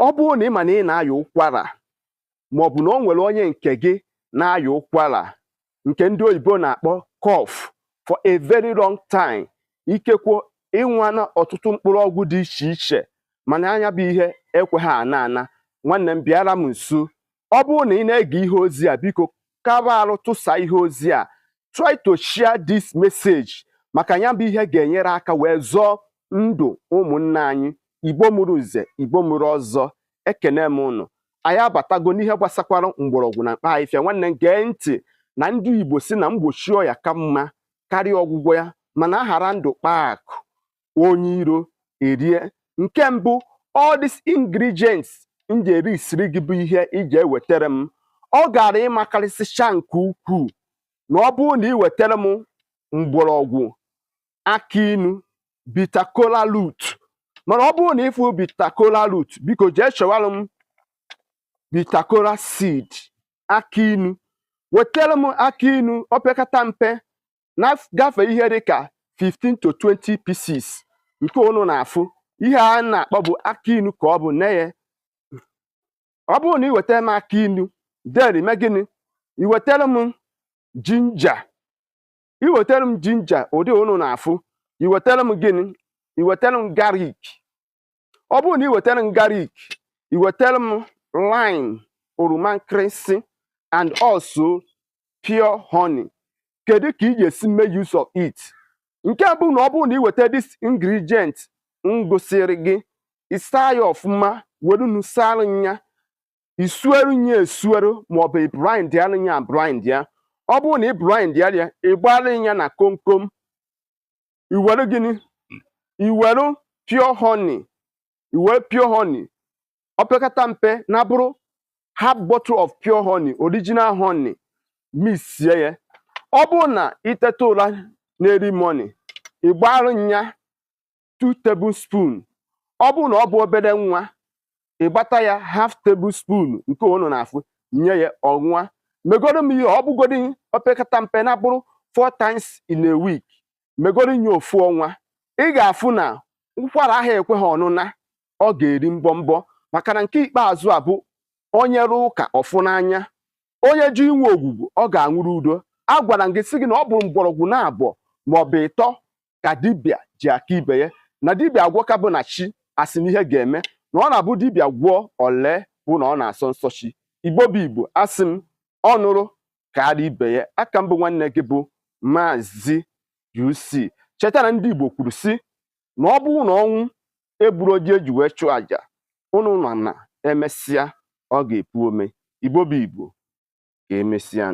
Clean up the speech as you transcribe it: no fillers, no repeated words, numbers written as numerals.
ọ bụrụ na ị ma na ị na-aya ụkwara maọbụ na o nwere onye nke gị na-aya ụkwara nke ndị oyibo na-akpọ cough for a very long time, ikekwe ịnwana ọtụtụ mkpụrụ ọgwụ dị iche iche mana anya bụ ihe ekweghị ana nwanne m bịara m nso. Ọ bụrụ na ị na-ege ihe ozi a, biko kaba arụ tụsa ihe ozi a, try to share this message maka ya bụ ihe ga-enyere aka wee zọọ ndụ ụmụnne anyị Igbo mụrụ nze Igbo mụrụ ọzọ. Ekene m unu. Anyị abatago n'ihe gbasakwara mgbọrọgwụ na mkpa ahịfịa. Nwanne m gee ntị na ndị Igbo si na mgbochi ọya ka mma karịa ọgwụgwọ ya, mana aghara ndụ kpaa akụ onye iro erie. Nke mbụ, all these ingredients m ji erisiri gị bụ ihe ị ga-ewetara m. Ọ gara ịmakarịsịcha nke ukwuu na ọ bụrụ na ị wetara m mgbọrọgwụ akị inu bitter kola root, mana ọ bụrụ na ịfụ bitter kola root, biko jee chọwara m bitter kola seed akị inu. Wetara m akị inu opekata mpe na gafe ihe dịka 15 to 20 pieces nke unu na-afụ. Ihe a na-akpọ bụ akị inu ka ọ bụ neye. Ọ bụrụ na ị wetara m akị inu, then ime gịnị? Ị wetara m jinja. Ị wetara m jinja ụdị unu na-afụ. Ị wetara m gịnị? Ị wetara m garlic. Ọ bụrụ na ị wetara m garlic, ị wetara m lime, oroma nkịrịsị, and also pure honey. Kedu ka ị ga-esi mee use of it? Nke bụ na ọ bụrụ na ị weta this ingredient m gosiri gị, ịsaa ya ọfụma, were nu sara nya, isueru nya esueru maọbụ ị blind ya nya blind ya. Ọ bụrụ na ị blind ya, ị gbara ya na komkom. Ị were gịnị? Ị were pure honey. Ị were pure honey opekata mpe na bụrụ half bottle of pure honey, original honey, mixie ya. Ọ bụrụ na ị teta ụra n'early morning, ị gbara nya 2 tablespoon. Ọ bụrụ na ọ bụ obere nwa, ị gbata ya half tablespoon nke unu na-afụ, nye ya ọnwa. Megoro m ihe ọ bụgodi opekata mpe na bụrụ 4 times in a week. Megoro nye ofu ọnwa. Ị ga-afụ na ụkwara ahụ ekweghị ọnụna, ọ ga-eri mbọmbọ. Maka na nke ikpeazụ a bụ onye rụ ụka ọfụ n'anya, onye ji inwe ogwugwu ọ ga-anwụrụ udo. A gwara gị sị gị na ọ bụrụ mgbọrọgwụ na abụọ maọbụ ịtọ ka dibịa ji aka ibe ya, na dibịa agwọka bụ na chi asị na ihe ga-eme, na ọ na-abụ dibịa gwụọ ole bụ na ọ na-asọ nsọ chi. Igbo bụ Igbo, asị m ọ nụrụ karịa ibe ya. Aka mbụ nwanne gị bụ Maazị UC. Cheta na ndị Igbo kwuru sị na ọ bụrụ na ọnwụ egburu oji eji wee chụọ aja, unu nọ na emesịa ọ ga-epu ome. Igbo bụ Igbo, ka emesịa.